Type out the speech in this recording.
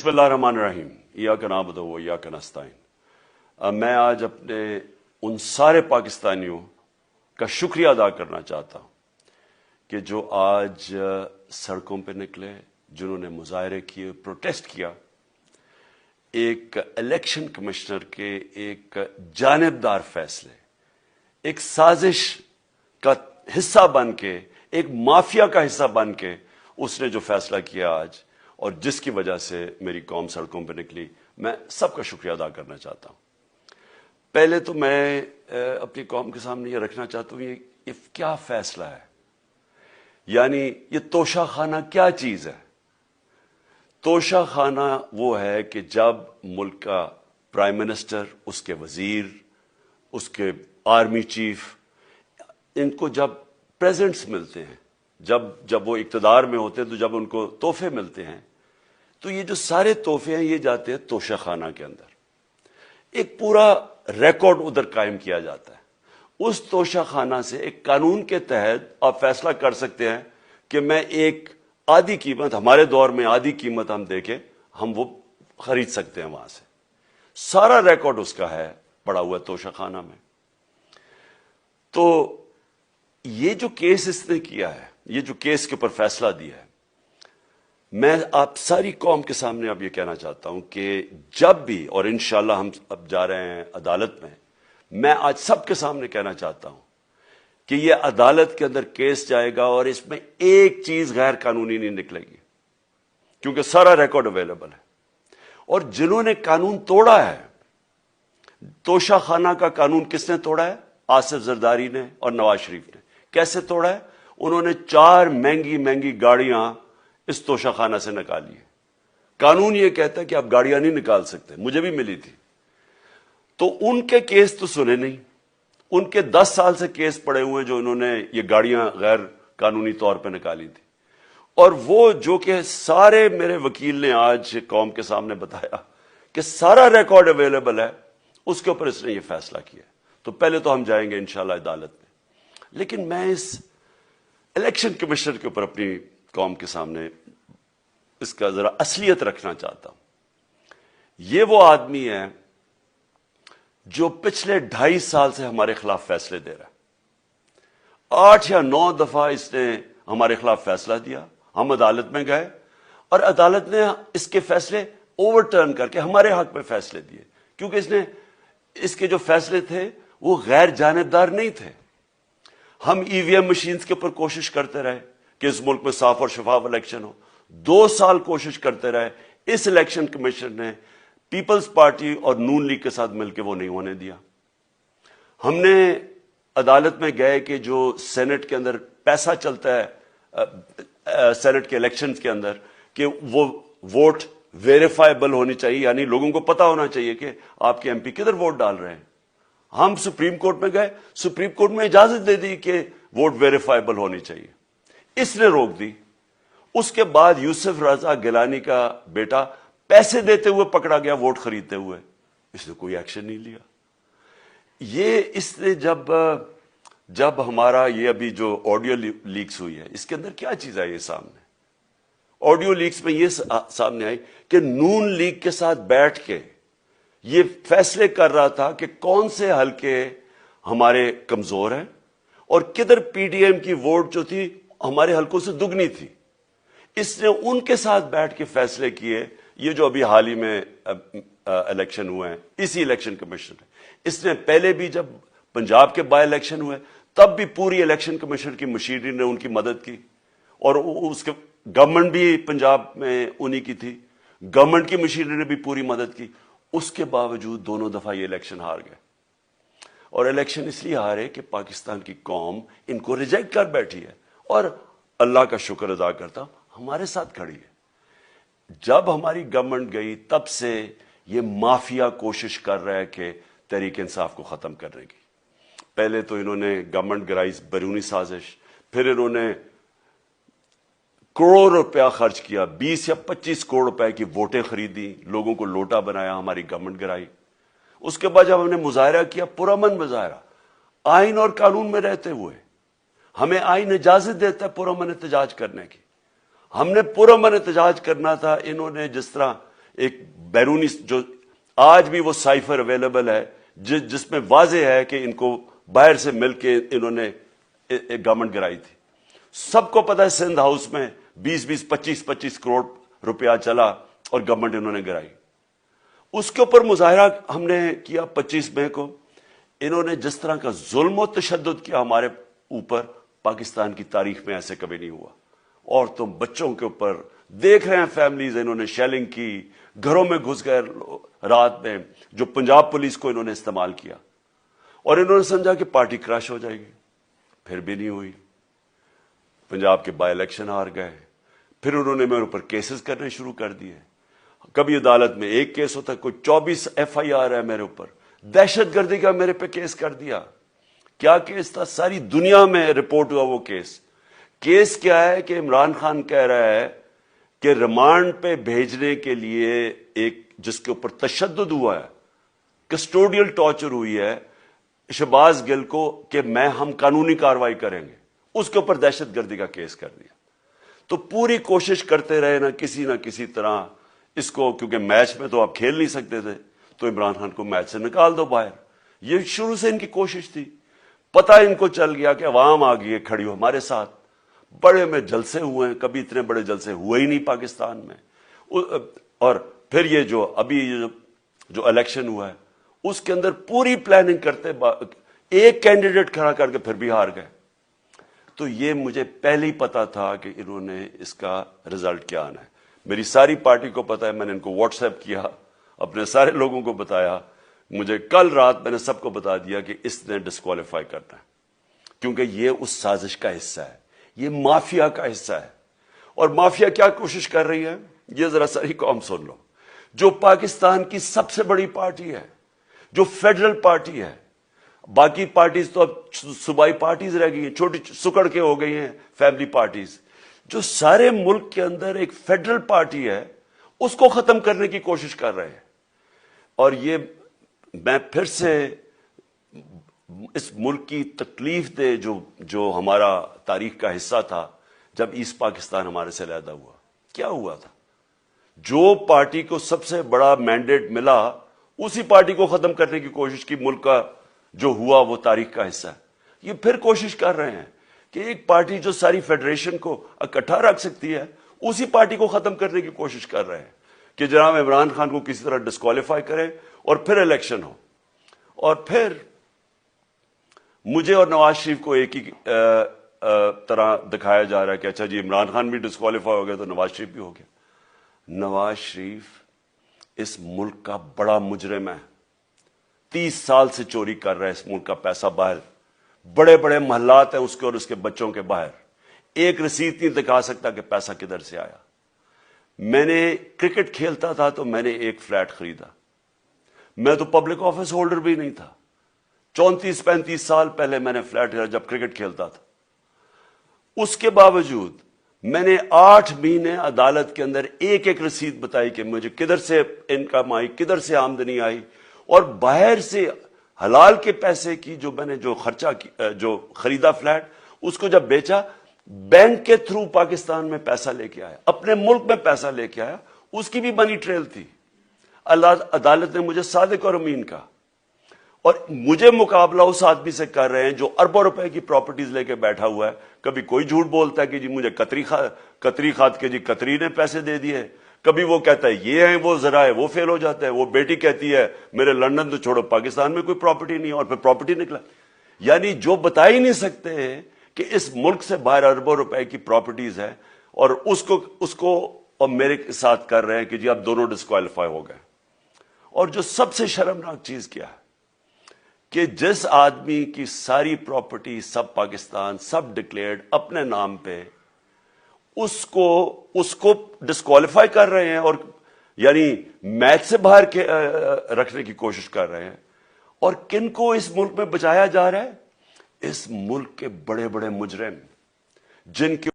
बिस्मिल्लाहिर्रहमानिर्रहीम इय्याका नअबुदु व इय्याका नस्तईन। मैं आज अपने उन सारे पाकिस्तानियों का शुक्रिया अदा करना चाहता हूँ कि जो आज सड़कों पे निकले, जिन्होंने मुजाहरे किए, प्रोटेस्ट किया, एक इलेक्शन कमिश्नर के एक जानिबदार फैसले, एक साजिश का हिस्सा बन के, एक माफिया का हिस्सा बन के उसने जो फैसला किया आज, और जिसकी वजह से मेरी कौम सड़कों पर निकली, मैं सबका शुक्रिया अदा करना चाहता हूं। पहले तो मैं अपनी कौम के सामने ये रखना चाहता हूं, ये क्या फैसला है, यानी ये तोशा खाना क्या चीज है। तोशा खाना वो है कि जब मुल्क का प्राइम मिनिस्टर, उसके वजीर, उसके आर्मी चीफ, इनको जब प्रेजेंट्स मिलते हैं, जब वो इक्तदार में होते हैं, तो जब उनको तोहफे मिलते हैं, तो ये जो सारे तोहफे हैं ये जाते हैं तोशा खाना के अंदर। एक पूरा रिकॉर्ड उधर कायम किया जाता है। उस तोशा खाना से एक कानून के तहत आप फैसला कर सकते हैं कि मैं एक आधी कीमत, हमारे दौर में आधी कीमत हम देके हम वो खरीद सकते हैं वहां से। सारा रिकॉर्ड उसका है पड़ा हुआ तोशा खाना में। तो ये जो केस इसने किया है, ये जो केस के ऊपर फैसला दिया है, मैं आप सारी कौम के सामने अब ये कहना चाहता हूं कि जब भी, और इंशाल्लाह हम अब जा रहे हैं अदालत में, मैं आज सबके सामने कहना चाहता हूं कि ये अदालत के अंदर केस जाएगा और इसमें एक चीज गैर कानूनी नहीं निकलेगी, क्योंकि सारा रिकॉर्ड अवेलेबल है। और जिन्होंने कानून तोड़ा है, तोशा खाना का कानून किसने तोड़ा है? आसिफ जरदारी ने और नवाज शरीफ ने। कैसे तोड़ा है? उन्होंने 4 महंगी महंगी गाड़ियां इस तोशा खाना से निकाली है। कानून यह कहता है कि आप गाड़ियां नहीं निकाल सकते, मुझे भी मिली थी। तो उनके केस तो सुने नहीं, उनके 10 साल से केस पड़े हुए हैं जो इन्होंने ये गाड़ियां गैर कानूनी तौर पर निकाली थी। और वो जो कि सारे मेरे वकील ने आज कौम के सामने बताया कि सारा रिकॉर्ड अवेलेबल है, उसके ऊपर इसने ये फैसला किया। तो पहले तो हम जाएंगे इंशाल्लाह अदालत में, लेकिन मैं इस इलेक्शन कमिश्नर के ऊपर अपनी कौम के सामने इसका जरा असलियत रखना चाहता हूं। ये वो आदमी है जो पिछले 2.5 साल से हमारे खिलाफ फैसले दे रहा है। 8 या 9 दफा इसने हमारे खिलाफ फैसला दिया, हम अदालत में गए और अदालत ने इसके फैसले ओवरटर्न करके हमारे हक में फैसले दिए, क्योंकि इसके जो फैसले थे वो गैर जानिबदार नहीं थे। हम ईवीएम मशीन्स के ऊपर कोशिश करते रहे कि इस मुल्क में साफ और शफाफ इलेक्शन हो। 2 साल कोशिश करते रहे, इस इलेक्शन कमीशन ने पीपल्स पार्टी और नून लीग के साथ मिलकर वो नहीं होने दिया। हमने अदालत में गए कि जो सेनेट के अंदर पैसा चलता है, सेनेट के इलेक्शंस के अंदर, कि वो वोट वेरीफाइबल होनी चाहिए, यानी लोगों को पता होना चाहिए कि आपके एमपी किधर वोट डाल रहे हैं। हम सुप्रीम कोर्ट में गए, सुप्रीम कोर्ट में इजाजत दे दी कि वोट वेरीफाइबल होनी चाहिए, इसने रोक दी। उसके बाद यूसुफ रजा गिलानी का बेटा पैसे देते हुए पकड़ा गया वोट खरीदते हुए, इसने कोई एक्शन नहीं लिया। ये इसने जब हमारा ये अभी जो ऑडियो लीक्स हुई है, इसके अंदर क्या चीज आई है सामने? ऑडियो लीक्स में ये सामने आई कि नून लीग के साथ बैठ के ये फैसले कर रहा था कि कौन से हलके हमारे कमजोर हैं और किधर पीडीएम की वोट जो थी हमारे हलकों से दुगनी थी। इसने उनके साथ बैठ के फैसले किए। ये जो अभी हाल ही में इलेक्शन हुए हैं, इसी इलेक्शन कमीशन ने, इसने पहले भी जब पंजाब के बाय इलेक्शन हुए तब भी पूरी इलेक्शन कमीशन की मशीनरी ने उनकी मदद की, और उसके गवर्नमेंट भी पंजाब में उन्हीं की थी, गवर्नमेंट की मशीनरी ने भी पूरी मदद की। उसके बावजूद दोनों दफा ये इलेक्शन हार गए। और इलेक्शन इसलिए हारे कि पाकिस्तान की कौम इनको रिजेक्ट कर बैठी है, और अल्लाह का शुक्र अदा करता हमारे साथ खड़ी है। जब हमारी गवर्नमेंट गई तब से ये माफिया कोशिश कर रहा है कि तहरीक इंसाफ को खत्म करने की। पहले तो इन्होंने गवर्नमेंट गिराई बैरूनी साजिश, फिर इन्होंने करोड़ रुपया खर्च किया, 20 या 25 करोड़ रुपए की वोटें खरीदी, लोगों को लोटा बनाया, हमारी गवर्नमेंट गिराई। उसके बाद जब हमने मुजाहरा किया, पुरअमन मुजाहरा, आइन और कानून में रहते हुए, हमें आइन इजाजत देता है पुरअमन एहतजाज करने की, हमने पुरअमन एहतजाज करना था। इन्होंने जिस तरह ایک بیرونی جو آج بھی وہ سائفر اویلیبل ہے جس میں واضح ہے کہ ان کو باہر سے مل کے انہوں نے ایک گورنمنٹ گرائی تھی. سب کو پتا ہے سندھ ہاؤس میں 20-20 25-25 کروڑ روپیہ چلا اور گورنمنٹ انہوں نے گرائی. اس کے اوپر مظاہرہ ہم نے کیا 25 مئی کو. انہوں نے جس طرح کا ظلم و تشدد کیا ہمارے اوپر پاکستان کی تاریخ میں ایسے کبھی نہیں ہوا. عورتوں بچوں کے اوپر دیکھ رہے ہیں فیملیز, انہوں نے شیلنگ کی, گھروں میں گھس گئے رات میں, جو پنجاب پولیس کو انہوں نے استعمال کیا اور انہوں نے سمجھا کہ پارٹی کریش ہو جائے گی. پھر بھی نہیں ہوئی. پنجاب کے بائی الیکشن ہار گئے. پھر انہوں نے میرے اوپر کیسز کرنے شروع کر دیے. کبھی عدالت میں ایک کیس ہوتا, کوئی 24 FIR ہے میرے اوپر. دہشت گردی کا میرے پہ کیس کر دیا. کیا کیس تھا؟ ساری دنیا میں رپورٹ ہوا وہ کیس. کیس کیا ہے کہ عمران خان کہہ رہا ہے کہ ریمانڈ پہ بھیجنے کے لیے ایک جس کے اوپر تشدد ہوا ہے, کسٹوڈیل ٹارچر ہوئی ہے شہباز گل کو, کہ ہم قانونی کاروائی کریں گے, اس کے اوپر دہشت گردی کا کیس کر دیا. تو پوری کوشش کرتے رہے نہ کسی طرح اس کو, کیونکہ میچ میں تو آپ کھیل نہیں سکتے تھے, تو عمران خان کو میچ سے نکال دو باہر. یہ شروع سے ان کی کوشش تھی. پتہ ان کو چل گیا کہ عوام آ گئی ہے کھڑی ہو ہمارے ساتھ. بڑے میں جلسے ہوئے ہیں, کبھی اتنے بڑے جلسے ہوئے ہی نہیں پاکستان میں. اور پھر یہ جو ابھی جو الیکشن ہوا ہے اس کے اندر پوری پلاننگ کرتے ایک کینڈیڈیٹ کھڑا کر کے پھر بھی ہار گئے. تو یہ مجھے پہلے ہی پتا تھا کہ انہوں نے اس کا رزلٹ کیا آنا ہے. میری ساری پارٹی کو پتا ہے, میں نے ان کو واٹس ایپ کیا, اپنے سارے لوگوں کو بتایا. مجھے کل رات میں نے سب کو بتا دیا کہ اس نے ڈسکوالیفائی کرنا ہے, کیونکہ یہ اس سازش کا حصہ ہے, یہ مافیا کا حصہ ہے. اور مافیا کیا کوشش کر رہی ہے یہ ذرا ساری قوم سن لو. جو پاکستان کی سب سے بڑی پارٹی ہے, جو فیڈرل پارٹی ہے, باقی پارٹیز تو اب صوبائی پارٹیز رہ گئی ہیں, چھوٹی سکڑ کے ہو گئی ہیں فیملی پارٹیز. جو سارے ملک کے اندر ایک فیڈرل پارٹی ہے اس کو ختم کرنے کی کوشش کر رہے ہیں. اور یہ میں پھر سے اس ملک کی تکلیف دے جو ہمارا تاریخ کا حصہ تھا, جب ایسٹ پاکستان ہمارے سے علیحدہ ہوا, کیا ہوا تھا؟ جو پارٹی کو سب سے بڑا مینڈیٹ ملا اسی پارٹی کو ختم کرنے کی کوشش کی. ملک کا جو ہوا وہ تاریخ کا حصہ ہے. یہ پھر کوشش کر رہے ہیں کہ ایک پارٹی جو ساری فیڈریشن کو اکٹھا رکھ سکتی ہے اسی پارٹی کو ختم کرنے کی کوشش کر رہے ہیں کہ جناب عمران خان کو کسی طرح ڈسکوالیفائی کرے اور پھر الیکشن ہو. اور پھر مجھے اور نواز شریف کو ایک ہی طرح دکھایا جا رہا ہے کہ اچھا جی عمران خان بھی ڈسکوالیفائی ہو گیا تو نواز شریف بھی ہو گیا. نواز شریف اس ملک کا بڑا مجرم ہے. 30 سال سے چوری کر رہا ہے اس ملک کا پیسہ باہر. بڑے بڑے محلات ہیں اس کے اور اس کے بچوں کے باہر. ایک رسید نہیں دکھا سکتا کہ پیسہ کدھر سے آیا. میں نے کرکٹ کھیلتا تھا تو میں نے ایک فلیٹ خریدا. میں تو پبلک آفس ہولڈر بھی نہیں تھا. 34-35 سال پہلے میں نے فلیٹ خریدا جب کرکٹ کھیلتا تھا. اس کے باوجود میں نے 8 مہینے عدالت کے اندر ایک ایک رسید بتائی کہ مجھے کدھر سے انکم آئی, کدھر سے آمدنی آئی, اور باہر سے حلال کے پیسے کی جو میں نے جو خرچہ جو خریدا فلیٹ, اس کو جب بیچا بینک کے تھرو پاکستان میں پیسہ لے کے آیا, اپنے ملک میں پیسہ لے کے آیا. اس کی بھی منی ٹریل تھی. عدالت نے مجھے صادق اور امین کہا, اور مجھے مقابلہ اس آدمی سے کر رہے ہیں جو اربوں روپے کی پراپرٹیز لے کے بیٹھا ہوا ہے. کبھی کوئی جھوٹ بولتا ہے کہ جی مجھے قطری کھاد کے جی قطری نے پیسے دے دیے, کبھی وہ کہتا ہے یہ ہے وہ ذرائع, وہ فیل ہو جاتا ہے. وہ بیٹی کہتی ہے میرے لندن تو چھوڑو پاکستان میں کوئی پراپرٹی نہیں, اور پھر پراپرٹی نکلا. یعنی جو بتا ہی نہیں سکتے کہ اس ملک سے باہر اربوں روپے کی پراپرٹیز ہے, اور اس کو اور میرے ساتھ کر رہے ہیں کہ جی اب دونوں ڈسکوالیفائی ہو گئے. اور جو سب سے شرمناک چیز کیا ہے کہ جس آدمی کی ساری پراپرٹی سب پاکستان سب ڈکلیئرڈ اپنے نام پہ, اس کو ڈسکوالیفائی کر رہے ہیں, اور یعنی میچ سے باہر کے رکھنے کی کوشش کر رہے ہیں. اور کن کو اس ملک میں بچایا جا رہا ہے؟ اس ملک کے بڑے بڑے مجرم جن کے